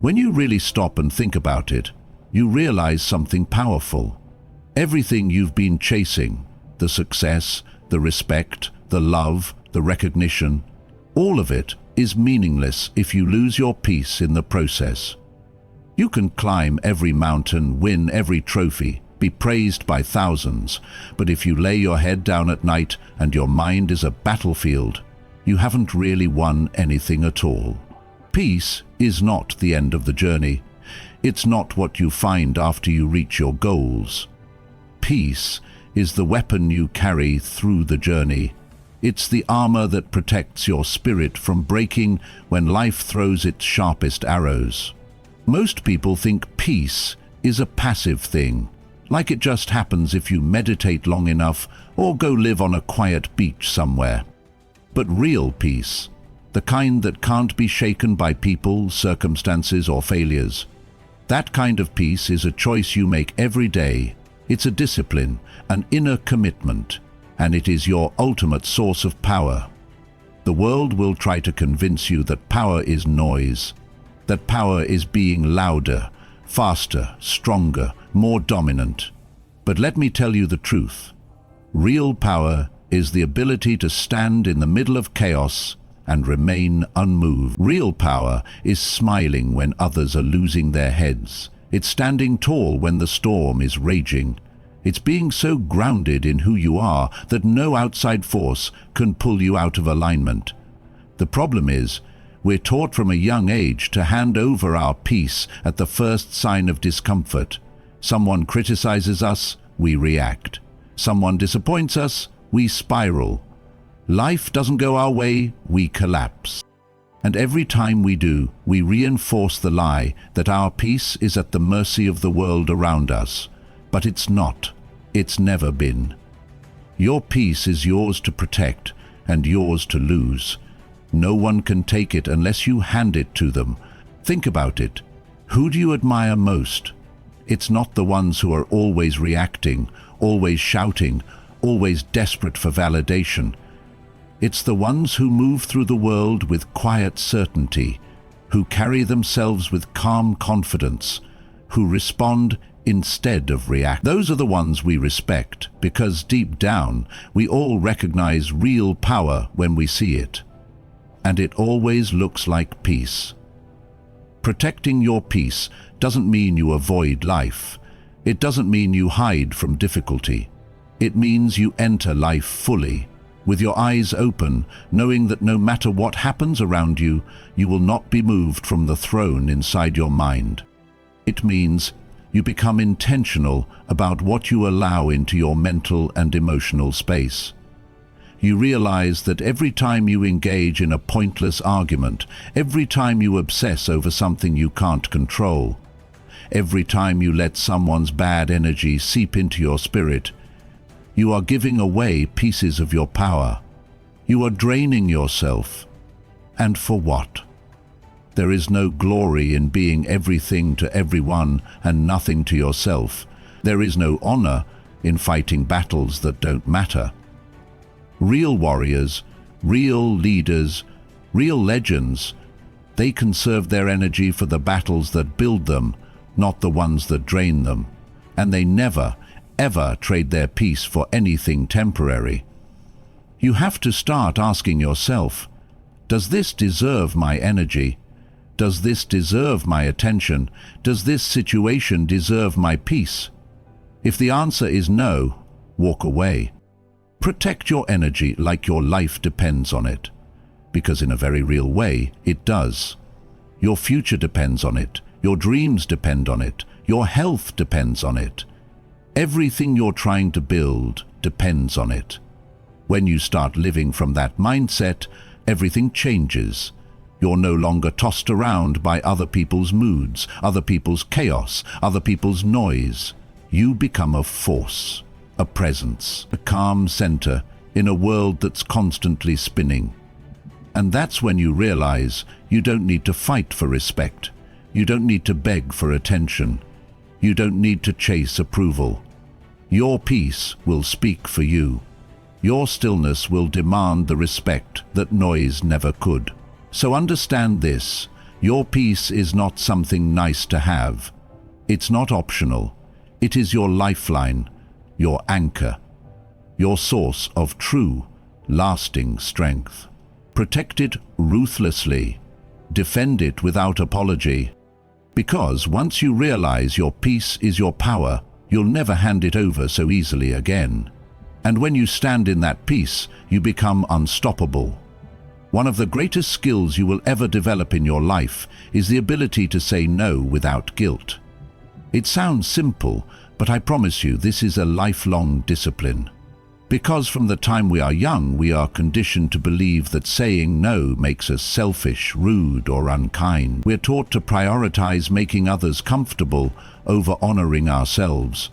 When you really stop and think about it, you realize something powerful. Everything you've been chasing, the success, the respect, the love, the recognition, all of it is meaningless if you lose your peace in the process. You can climb every mountain, win every trophy, be praised by thousands, but if you lay your head down at night and your mind is a battlefield, you haven't really won anything at all. Peace is not the end of the journey. It's not what you find after you reach your goals. Peace is the weapon you carry through the journey. It's the armor that protects your spirit from breaking when life throws its sharpest arrows. Most people think peace is a passive thing, like it just happens if you meditate long enough or go live on a quiet beach somewhere. But real peace, the kind that can't be shaken by people, circumstances, or failures, that kind of peace is a choice you make every day. It's a discipline, an inner commitment, and it is your ultimate source of power. The world will try to convince you that power is noise, that power is being louder, faster, stronger, more dominant. But let me tell you the truth. Real power is the ability to stand in the middle of chaos and remain unmoved. Real power is smiling when others are losing their heads. It's standing tall when the storm is raging. It's being so grounded in who you are that no outside force can pull you out of alignment. The problem is, we're taught from a young age to hand over our peace at the first sign of discomfort. Someone criticizes us, we react. Someone disappoints us, we spiral. Life doesn't go our way, we collapse. And every time we do, we reinforce the lie that our peace is at the mercy of the world around us. But it's not. It's never been. Your peace is yours to protect and yours to lose. No one can take it unless you hand it to them. Think about it. Who do you admire most? It's not the ones who are always reacting, always shouting, always desperate for validation. It's the ones who move through the world with quiet certainty, who carry themselves with calm confidence, who respond instead of react. Those are the ones we respect, because deep down we all recognize real power when we see it. And it always looks like peace. Protecting your peace doesn't mean you avoid life. It doesn't mean you hide from difficulty. It means you enter life fully, with your eyes open, knowing that no matter what happens around you, you will not be moved from the throne inside your mind. It means you become intentional about what you allow into your mental and emotional space. You realize that every time you engage in a pointless argument, every time you obsess over something you can't control, every time you let someone's bad energy seep into your spirit, you are giving away pieces of your power. You are draining yourself. And for what? There is no glory in being everything to everyone and nothing to yourself. There is no honor in fighting battles that don't matter. Real warriors, real leaders, real legends, they conserve their energy for the battles that build them, not the ones that drain them. And they never, ever trade their peace for anything temporary. You have to start asking yourself, does this deserve my energy? Does this deserve my attention? Does this situation deserve my peace? If the answer is no, walk away. Protect your energy like your life depends on it, because in a very real way, it does. Your future depends on it, your dreams depend on it, your health depends on it. Everything you're trying to build depends on it. When you start living from that mindset, everything changes. You're no longer tossed around by other people's moods, other people's chaos, other people's noise. You become a force, a presence, a calm center in a world that's constantly spinning. And that's when you realize you don't need to fight for respect. You don't need to beg for attention. You don't need to chase approval. Your peace will speak for you. Your stillness will demand the respect that noise never could. So understand this. Your peace is not something nice to have. It's not optional. It is your lifeline, your anchor, your source of true, lasting strength. Protect it ruthlessly. Defend it without apology. Because once you realize your peace is your power, you'll never hand it over so easily again. And when you stand in that peace, you become unstoppable. One of the greatest skills you will ever develop in your life is the ability to say no without guilt. It sounds simple, but I promise you this is a lifelong discipline. Because from the time we are young, we are conditioned to believe that saying no makes us selfish, rude, or unkind. We're taught to prioritize making others comfortable over honoring ourselves.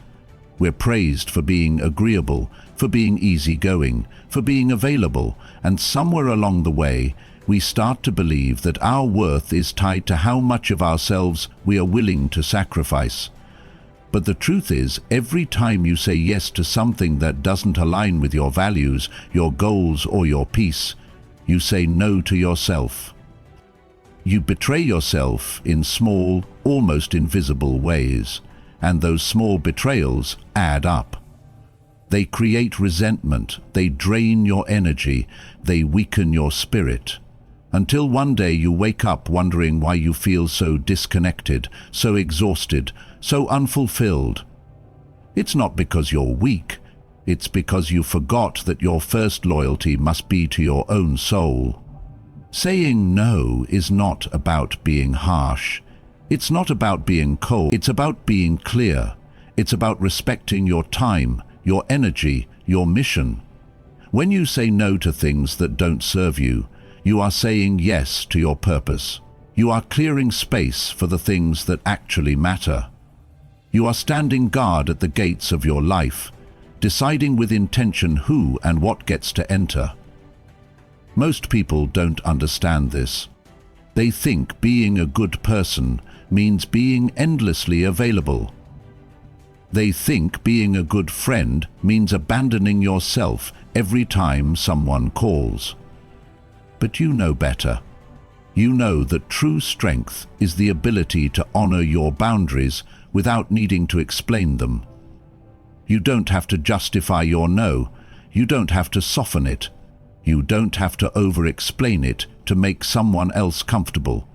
We're praised for being agreeable, for being easygoing, for being available, and somewhere along the way, we start to believe that our worth is tied to how much of ourselves we are willing to sacrifice. But the truth is, every time you say yes to something that doesn't align with your values, your goals, or your peace, you say no to yourself. You betray yourself in small, almost invisible ways, and those small betrayals add up. They create resentment, they drain your energy, they weaken your spirit. Until one day you wake up wondering why you feel so disconnected, so exhausted, so unfulfilled. It's not because you're weak, it's because you forgot that your first loyalty must be to your own soul. Saying no is not about being harsh. It's not about being cold. It's about being clear. It's about respecting your time, your energy, your mission. When you say no to things that don't serve you, you are saying yes to your purpose. You are clearing space for the things that actually matter. You are standing guard at the gates of your life, deciding with intention who and what gets to enter. Most people don't understand this. They think being a good person means being endlessly available. They think being a good friend means abandoning yourself every time someone calls. But you know better. You know that true strength is the ability to honor your boundaries without needing to explain them. You don't have to justify your no. You don't have to soften it. You don't have to over-explain it to make someone else comfortable.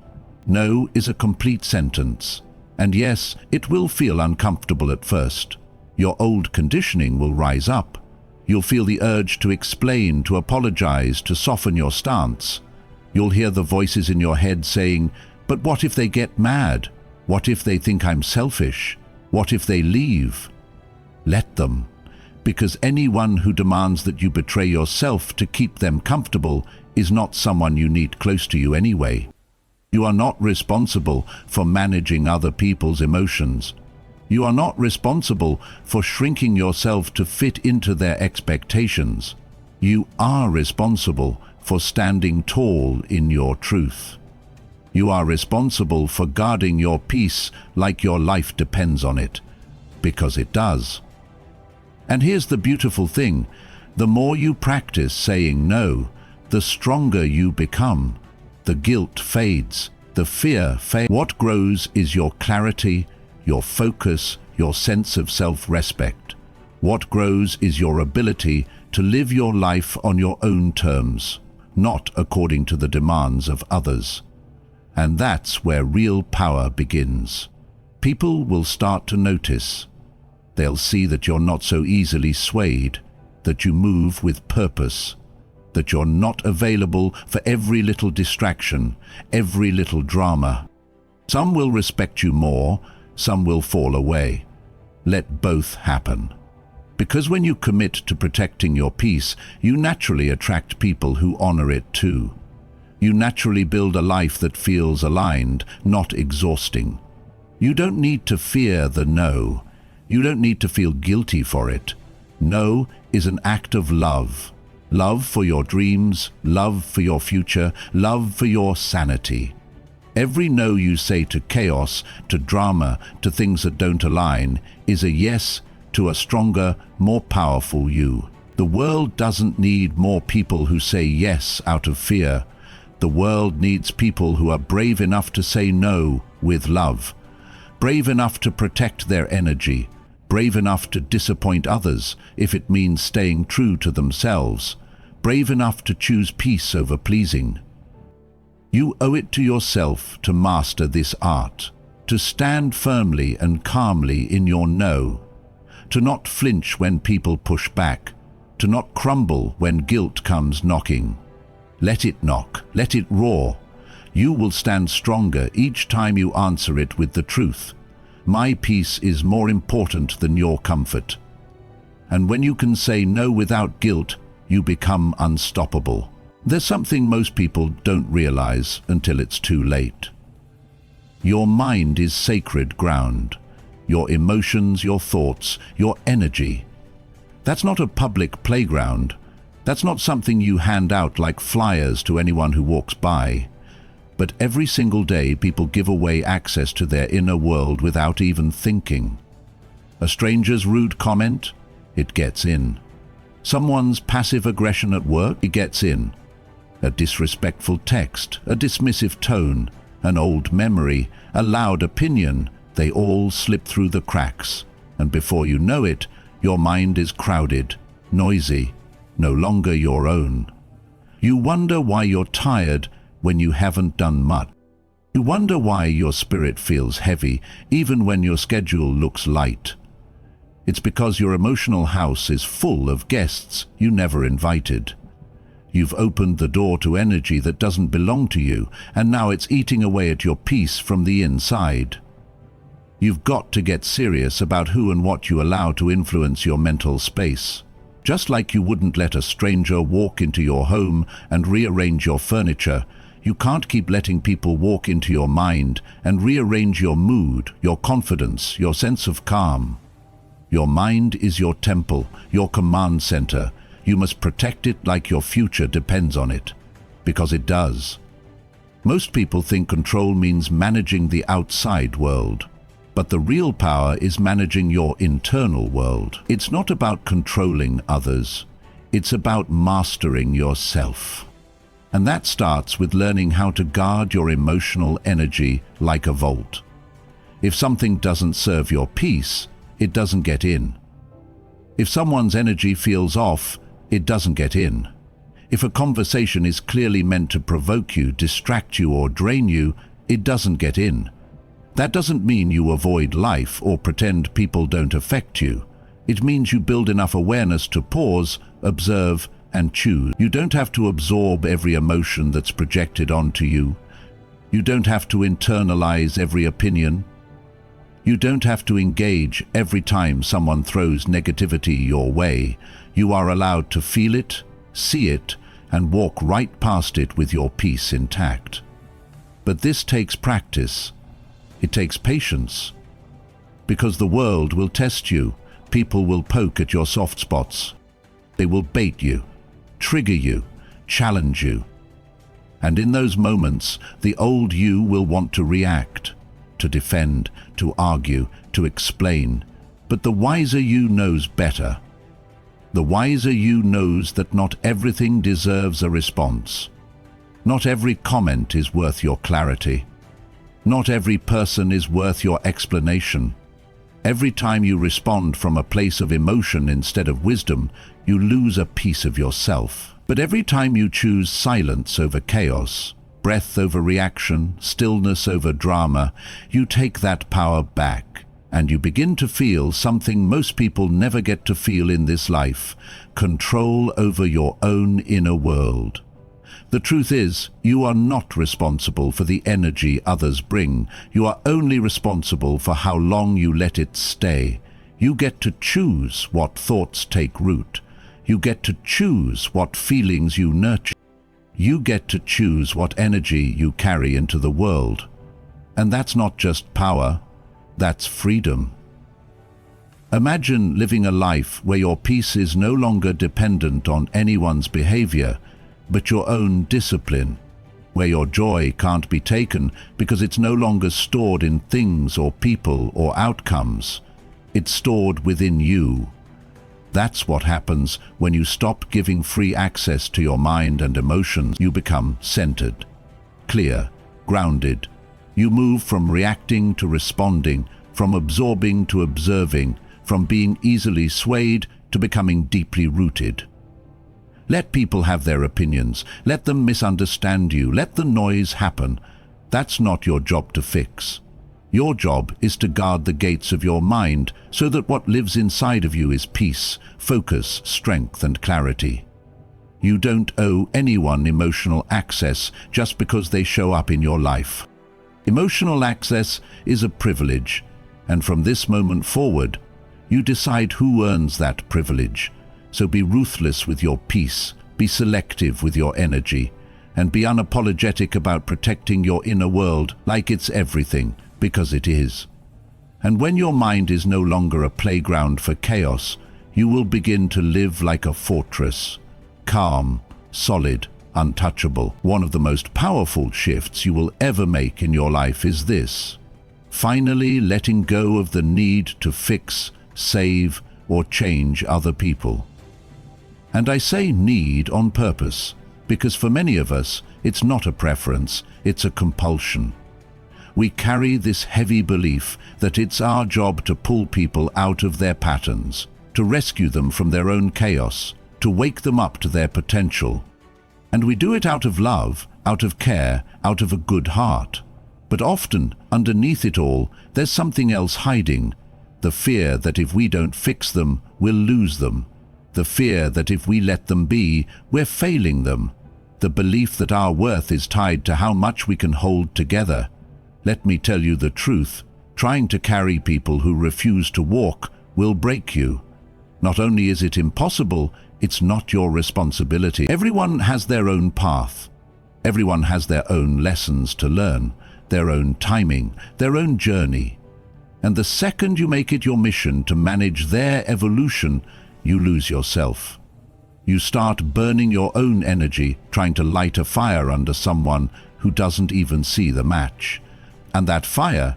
No is a complete sentence. And yes, it will feel uncomfortable at first. Your old conditioning will rise up. You'll feel the urge to explain, to apologize, to soften your stance. You'll hear the voices in your head saying, "But what if they get mad? What if they think I'm selfish? What if they leave?" Let them. Because anyone who demands that you betray yourself to keep them comfortable is not someone you need close to you anyway. You are not responsible for managing other people's emotions. You are not responsible for shrinking yourself to fit into their expectations. You are responsible for standing tall in your truth. You are responsible for guarding your peace like your life depends on it, because it does. And here's the beautiful thing. The more you practice saying no, the stronger you become. The guilt fades, the fear fades. What grows is your clarity, your focus, your sense of self-respect. What grows is your ability to live your life on your own terms, not according to the demands of others. And that's where real power begins. People will start to notice. They'll see that you're not so easily swayed, that you move with purpose, that you're not available for every little distraction, every little drama. Some will respect you more, some will fall away. Let both happen. Because when you commit to protecting your peace, you naturally attract people who honor it too. You naturally build a life that feels aligned, not exhausting. You don't need to fear the no. You don't need to feel guilty for it. No is an act of love. Love for your dreams, love for your future, love for your sanity. Every no you say to chaos, to drama, to things that don't align, is a yes to a stronger, more powerful you. The world doesn't need more people who say yes out of fear. The world needs people who are brave enough to say no with love, brave enough to protect their energy, brave enough to disappoint others if it means staying true to themselves, brave enough to choose peace over pleasing. You owe it to yourself to master this art, to stand firmly and calmly in your no, to not flinch when people push back, to not crumble when guilt comes knocking. Let it knock, let it roar. You will stand stronger each time you answer it with the truth. My peace is more important than your comfort. And when you can say no without guilt, you become unstoppable. There's something most people don't realize until it's too late. Your mind is sacred ground. Your emotions, your thoughts, your energy. That's not a public playground. That's not something you hand out like flyers to anyone who walks by. But every single day people give away access to their inner world without even thinking. A stranger's rude comment? It gets in. Someone's passive aggression at work? It gets in. A disrespectful text, a dismissive tone, an old memory, a loud opinion, they all slip through the cracks. And before you know it, your mind is crowded, noisy, no longer your own. You wonder why you're tired when you haven't done much. You wonder why your spirit feels heavy even when your schedule looks light. It's because your emotional house is full of guests you never invited. You've opened the door to energy that doesn't belong to you, and now it's eating away at your peace from the inside. You've got to get serious about who and what you allow to influence your mental space. Just like you wouldn't let a stranger walk into your home and rearrange your furniture, you can't keep letting people walk into your mind and rearrange your mood, your confidence, your sense of calm. Your mind is your temple, your command center. You must protect it like your future depends on it, because it does. Most people think control means managing the outside world, but the real power is managing your internal world. It's not about controlling others, it's about mastering yourself. And that starts with learning how to guard your emotional energy like a vault. If something doesn't serve your peace, it doesn't get in. If someone's energy feels off, it doesn't get in. If a conversation is clearly meant to provoke you, distract you, or drain you, it doesn't get in. That doesn't mean you avoid life or pretend people don't affect you. It means you build enough awareness to pause, observe, and choose. You don't have to absorb every emotion that's projected onto you. You don't have to internalize every opinion. You don't have to engage every time someone throws negativity your way. You are allowed to feel it, see it, and walk right past it with your peace intact. But this takes practice. It takes patience. Because the world will test you. People will poke at your soft spots. They will bait you, trigger you, challenge you. And in those moments, the old you will want to react, to defend, to argue, to explain. But the wiser you knows better. The wiser you knows that not everything deserves a response. Not every comment is worth your clarity. Not every person is worth your explanation. Every time you respond from a place of emotion instead of wisdom, you lose a piece of yourself. But every time you choose silence over chaos, breath over reaction, stillness over drama, you take that power back, and you begin to feel something most people never get to feel in this life: control over your own inner world. The truth is, you are not responsible for the energy others bring. You are only responsible for how long you let it stay. You get to choose what thoughts take root. You get to choose what feelings you nurture. You get to choose what energy you carry into the world. And that's not just power, that's freedom. Imagine living a life where your peace is no longer dependent on anyone's behavior, but your own discipline, where your joy can't be taken because it's no longer stored in things or people or outcomes. It's stored within you. That's what happens when you stop giving free access to your mind and emotions. You become centered. clear, grounded. You move from reacting to responding, from absorbing to observing, from being easily swayed to becoming deeply rooted. Let people have their opinions. Let them misunderstand you. Let the noise happen. That's not your job to fix. Your job is to guard the gates of your mind so that what lives inside of you is peace, focus, strength, and clarity. You don't owe anyone emotional access just because they show up in your life. Emotional access is a privilege, and from this moment forward, you decide who earns that privilege. So be ruthless with your peace, be selective with your energy, and be unapologetic about protecting your inner world like it's everything, because it is. And when your mind is no longer a playground for chaos, you will begin to live like a fortress, calm, solid, untouchable. One of the most powerful shifts you will ever make in your life is this: finally letting go of the need to fix, save, or change other people. And I say need on purpose, because for many of us, it's not a preference, it's a compulsion. We carry this heavy belief that it's our job to pull people out of their patterns, to rescue them from their own chaos, to wake them up to their potential. And we do it out of love, out of care, out of a good heart. But often, underneath it all, there's something else hiding. The fear that if we don't fix them, we'll lose them. The fear that if we let them be, we're failing them. The belief that our worth is tied to how much we can hold together. Let me tell you the truth, trying to carry people who refuse to walk will break you. Not only is it impossible, it's not your responsibility. Everyone has their own path. Everyone has their own lessons to learn, their own timing, their own journey. And the second you make it your mission to manage their evolution, you lose yourself. You start burning your own energy, trying to light a fire under someone who doesn't even see the match. And that fire,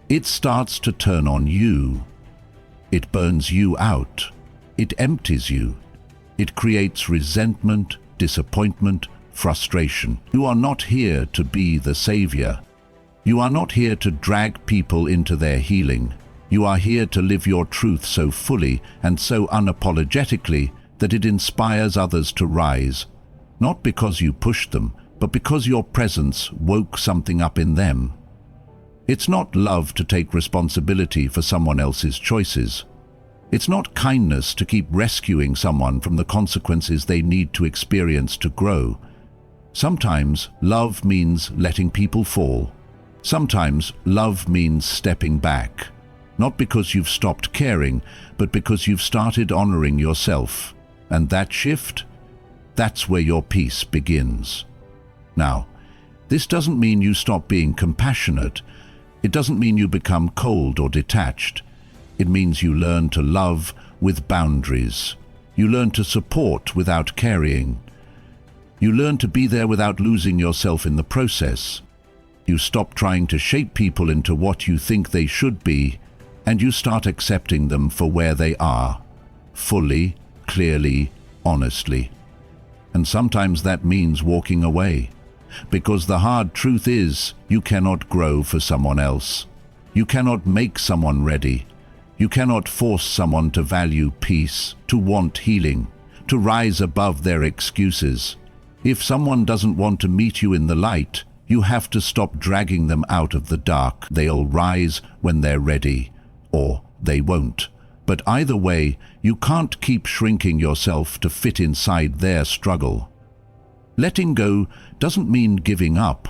it starts to turn on you. It burns you out. It empties you. It creates resentment, disappointment, frustration. You are not here to be the savior. You are not here to drag people into their healing. You are here to live your truth so fully and so unapologetically that it inspires others to rise, not because you pushed them, but because your presence woke something up in them. It's not love to take responsibility for someone else's choices. It's not kindness to keep rescuing someone from the consequences they need to experience to grow. Sometimes love means letting people fall. Sometimes love means stepping back, not because you've stopped caring, but because you've started honoring yourself. And that shift, that's where your peace begins. Now, this doesn't mean you stop being compassionate. It doesn't mean you become cold or detached. It means you learn to love with boundaries. You learn to support without carrying. You learn to be there without losing yourself in the process. You stop trying to shape people into what you think they should be, and you start accepting them for where they are, fully, clearly, honestly. And sometimes that means walking away, because the hard truth is you cannot grow for someone else. You cannot make someone ready. You cannot force someone to value peace, to want healing, to rise above their excuses. If someone doesn't want to meet you in the light, you have to stop dragging them out of the dark. They'll rise when they're ready, or they won't. But either way, you can't keep shrinking yourself to fit inside their struggle. Letting go doesn't mean giving up.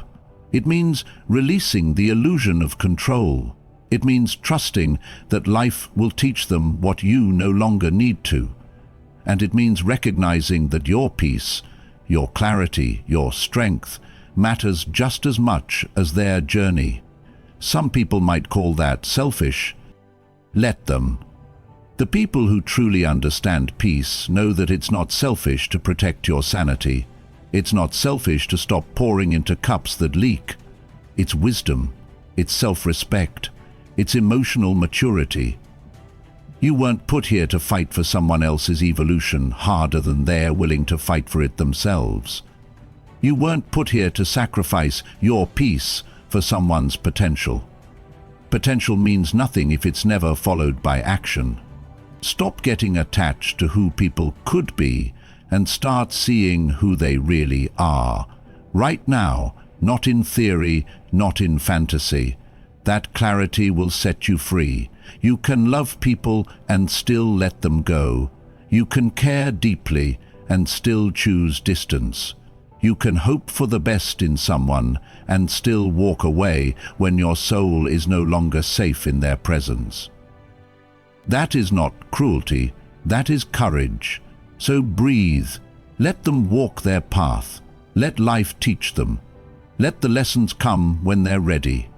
It means releasing the illusion of control. It means trusting that life will teach them what you no longer need to. And it means recognizing that your peace, your clarity, your strength matters just as much as their journey. Some people might call that selfish. Let them. The people who truly understand peace know that it's not selfish to protect your sanity. It's not selfish to stop pouring into cups that leak. It's wisdom. It's self-respect. It's emotional maturity. You weren't put here to fight for someone else's evolution harder than they're willing to fight for it themselves. You weren't put here to sacrifice your peace for someone's potential. Potential means nothing if it's never followed by action. Stop getting attached to who people could be and start seeing who they really are. Right now, not in theory, not in fantasy. That clarity will set you free. You can love people and still let them go. You can care deeply and still choose distance. You can hope for the best in someone and still walk away when your soul is no longer safe in their presence. That is not cruelty, that is courage. So breathe, let them walk their path, let life teach them. Let the lessons come when they're ready.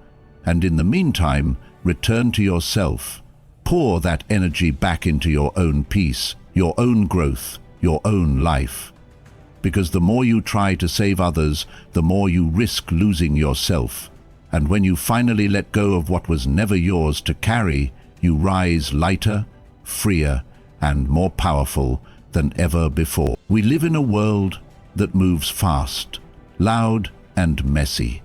And in the meantime, return to yourself. Pour that energy back into your own peace, your own growth, your own life. Because the more you try to save others, the more you risk losing yourself. And when you finally let go of what was never yours to carry, you rise lighter, freer, and more powerful than ever before. We live in a world that moves fast, loud, and messy.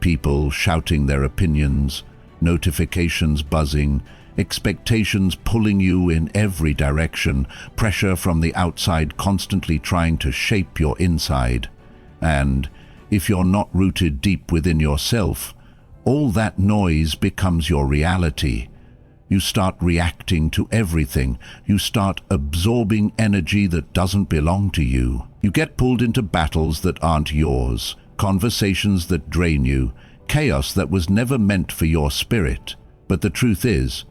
People shouting their opinions, notifications buzzing, expectations pulling you in every direction, pressure from the outside constantly trying to shape your inside. And if you're not rooted deep within yourself, all that noise becomes your reality. You start reacting to everything. You start absorbing energy that doesn't belong to you. You get pulled into battles that aren't yours, conversations that drain you, chaos that was never meant for your spirit. But the truth is,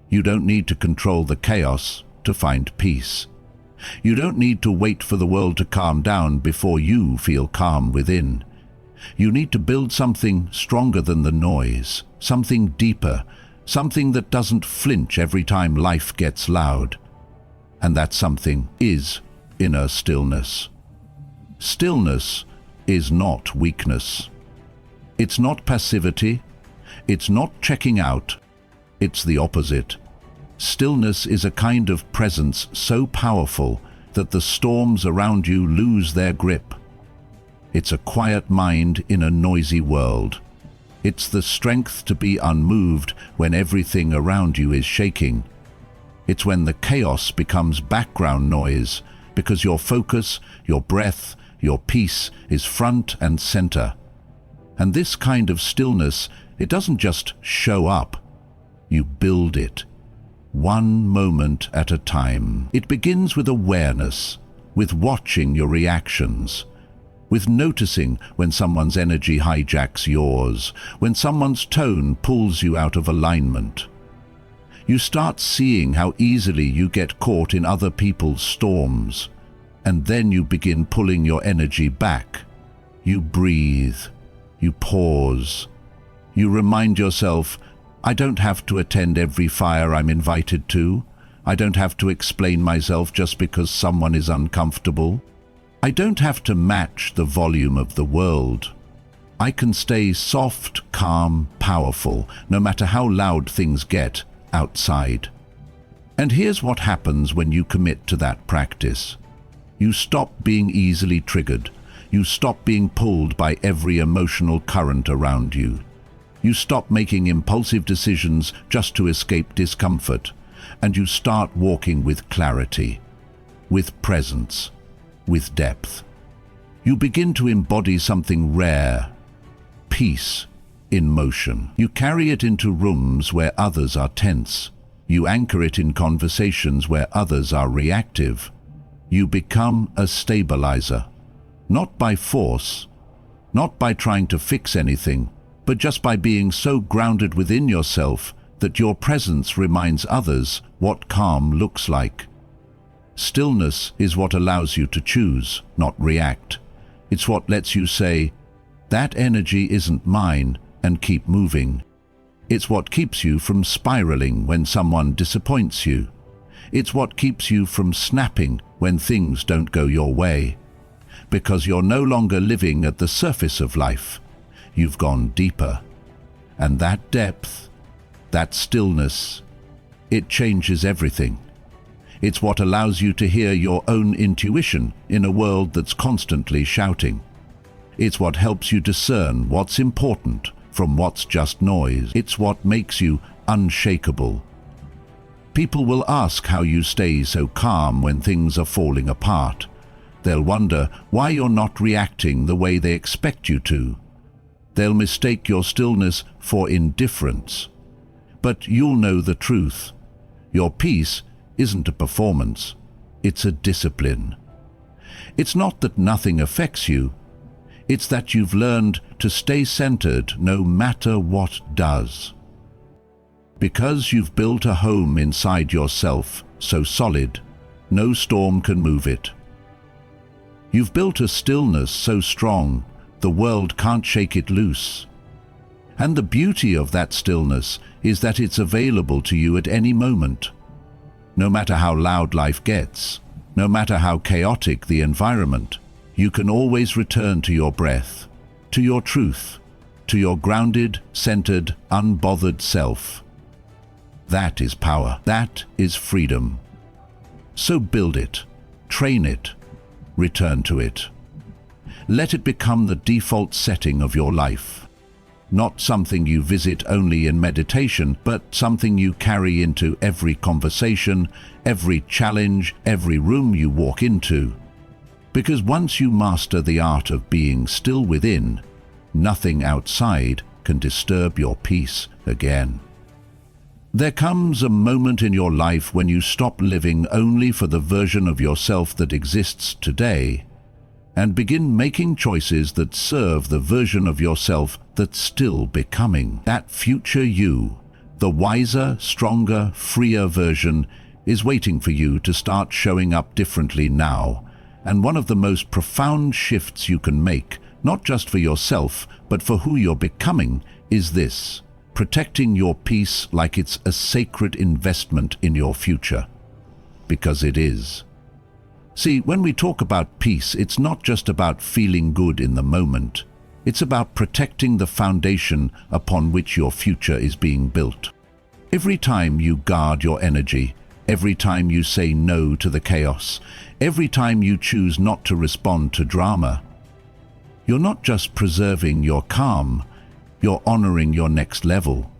you don't need to control the chaos to find peace. You don't need to wait for the world to calm down before you feel calm within. You need to build something stronger than the noise, something deeper, something that doesn't flinch every time life gets loud. And that something is inner stillness. Stillness is not weakness. It's not passivity. It's not checking out. It's the opposite. Stillness is a kind of presence so powerful that the storms around you lose their grip. It's a quiet mind in a noisy world. It's the strength to be unmoved when everything around you is shaking. It's when the chaos becomes background noise because your focus, your breath, your peace is front and center. And this kind of stillness, it doesn't just show up. You build it, one moment at a time. It begins with awareness, with watching your reactions, with noticing when someone's energy hijacks yours, when someone's tone pulls you out of alignment. You start seeing how easily you get caught in other people's storms, and then you begin pulling your energy back. You breathe, you pause, you remind yourself, I don't have to attend every fire I'm invited to. I don't have to explain myself just because someone is uncomfortable. I don't have to match the volume of the world. I can stay soft, calm, powerful, no matter how loud things get outside. And here's what happens when you commit to that practice. You stop being easily triggered. You stop being pulled by every emotional current around you. You stop making impulsive decisions just to escape discomfort, and you start walking with clarity, with presence, with depth. You begin to embody something rare, peace in motion. You carry it into rooms where others are tense. You anchor it in conversations where others are reactive. You become a stabilizer, not by force, not by trying to fix anything, but just by being so grounded within yourself that your presence reminds others what calm looks like. Stillness is what allows you to choose, not react. It's what lets you say, that energy isn't mine, and keep moving. It's what keeps you from spiraling when someone disappoints you. It's what keeps you from snapping when things don't go your way. Because you're no longer living at the surface of life. You've gone deeper. And that depth, that stillness, it changes everything. It's what allows you to hear your own intuition in a world that's constantly shouting. It's what helps you discern what's important from what's just noise. It's what makes you unshakable. People will ask how you stay so calm when things are falling apart. They'll wonder why you're not reacting the way they expect you to. They'll mistake your stillness for indifference. But you'll know the truth. Your peace isn't a performance. It's a discipline. It's not that nothing affects you. It's that you've learned to stay centered no matter what does. Because you've built a home inside yourself so solid, no storm can move it. You've built a stillness so strong, the world can't shake it loose. And the beauty of that stillness is that it's available to you at any moment. No matter how loud life gets, no matter how chaotic the environment, you can always return to your breath, to your truth, to your grounded, centered, unbothered self. That is power. That is freedom. So build it, train it, return to it. Let it become the default setting of your life. Not something you visit only in meditation, but something you carry into every conversation, every challenge, every room you walk into. Because once you master the art of being still within, nothing outside can disturb your peace again. There comes a moment in your life when you stop living only for the version of yourself that exists today and begin making choices that serve the version of yourself that's still becoming. That future you, the wiser, stronger, freer version, is waiting for you to start showing up differently now. And one of the most profound shifts you can make, not just for yourself, but for who you're becoming, is this: protecting your peace like it's a sacred investment in your future. Because it is. See, when we talk about peace, it's not just about feeling good in the moment. It's about protecting the foundation upon which your future is being built. Every time you guard your energy, every time you say no to the chaos, every time you choose not to respond to drama, you're not just preserving your calm, you're honoring your next level.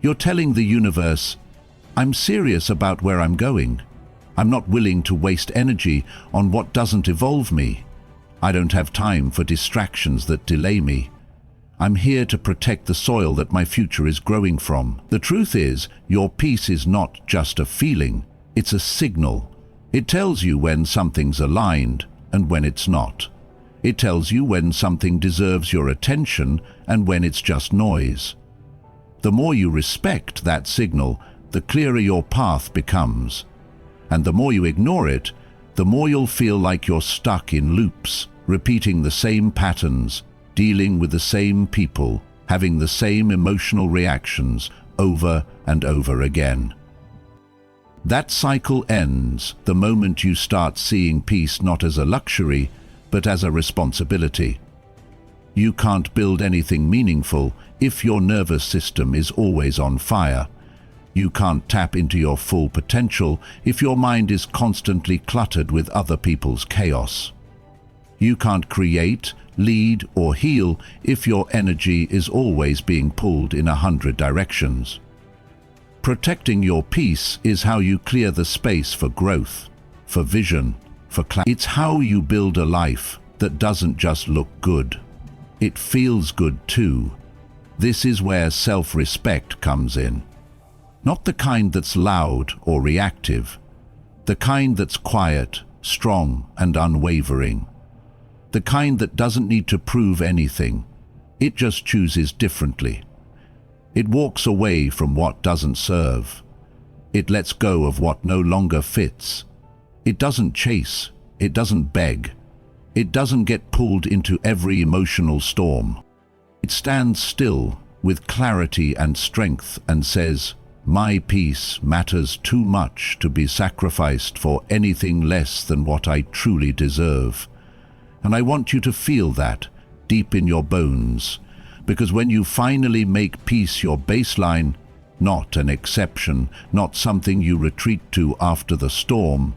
You're telling the universe, I'm serious about where I'm going. I'm not willing to waste energy on what doesn't evolve me. I don't have time for distractions that delay me. I'm here to protect the soil that my future is growing from. The truth is, your peace is not just a feeling, it's a signal. It tells you when something's aligned and when it's not. It tells you when something deserves your attention and when it's just noise. The more you respect that signal, the clearer your path becomes. And the more you ignore it, the more you'll feel like you're stuck in loops, repeating the same patterns, dealing with the same people, having the same emotional reactions over and over again. That cycle ends the moment you start seeing peace not as a luxury, but as a responsibility. You can't build anything meaningful if your nervous system is always on fire. You can't tap into your full potential if your mind is constantly cluttered with other people's chaos. You can't create, lead, or heal if your energy is always being pulled in 100 directions. Protecting your peace is how you clear the space for growth, for vision, for clarity. It's how you build a life that doesn't just look good. It feels good too. This is where self-respect comes in. Not the kind that's loud or reactive, the kind that's quiet, strong, and unwavering. The kind that doesn't need to prove anything. It just chooses differently. It walks away from what doesn't serve. It lets go of what no longer fits. It doesn't chase. It doesn't beg. It doesn't get pulled into every emotional storm. It stands still with clarity and strength and says, my peace matters too much to be sacrificed for anything less than what I truly deserve. And I want you to feel that deep in your bones, because when you finally make peace your baseline, not an exception, not something you retreat to after the storm,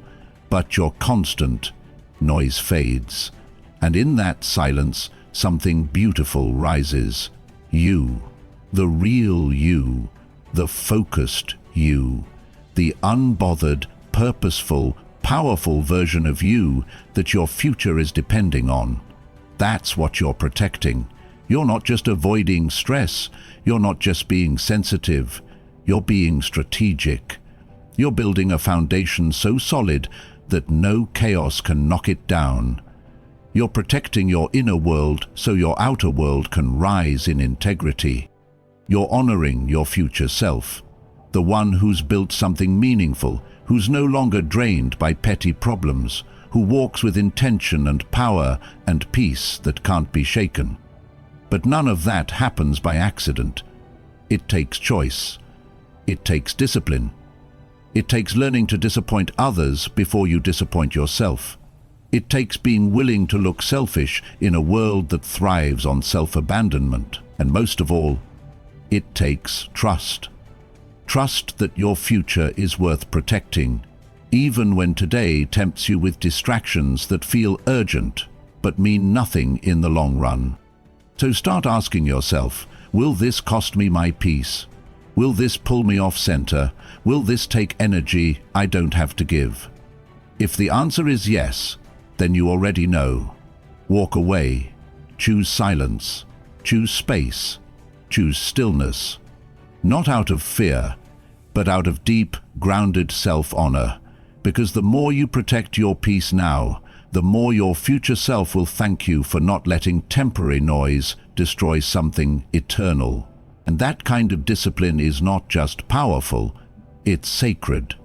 but your constant, noise fades. And in that silence, something beautiful rises. You, the real you, the focused you, the unbothered, purposeful, powerful version of you that your future is depending on. That's what you're protecting. You're not just avoiding stress. You're not just being sensitive. You're being strategic. You're building a foundation so solid that no chaos can knock it down. You're protecting your inner world so your outer world can rise in integrity. You're honoring your future self, the one who's built something meaningful, who's no longer drained by petty problems, who walks with intention and power and peace that can't be shaken. But none of that happens by accident. It takes choice. It takes discipline. It takes learning to disappoint others before you disappoint yourself. It takes being willing to look selfish in a world that thrives on self-abandonment. And most of all, it takes trust. Trust that your future is worth protecting, even when today tempts you with distractions that feel urgent but mean nothing in the long run. So start asking yourself, will this cost me my peace? Will this pull me off center? Will this take energy I don't have to give? If the answer is yes, then you already know. Walk away. Choose silence. Choose space. Choose stillness. Not out of fear, but out of deep, grounded self-honor. Because the more you protect your peace now, the more your future self will thank you for not letting temporary noise destroy something eternal. And that kind of discipline is not just powerful, it's sacred.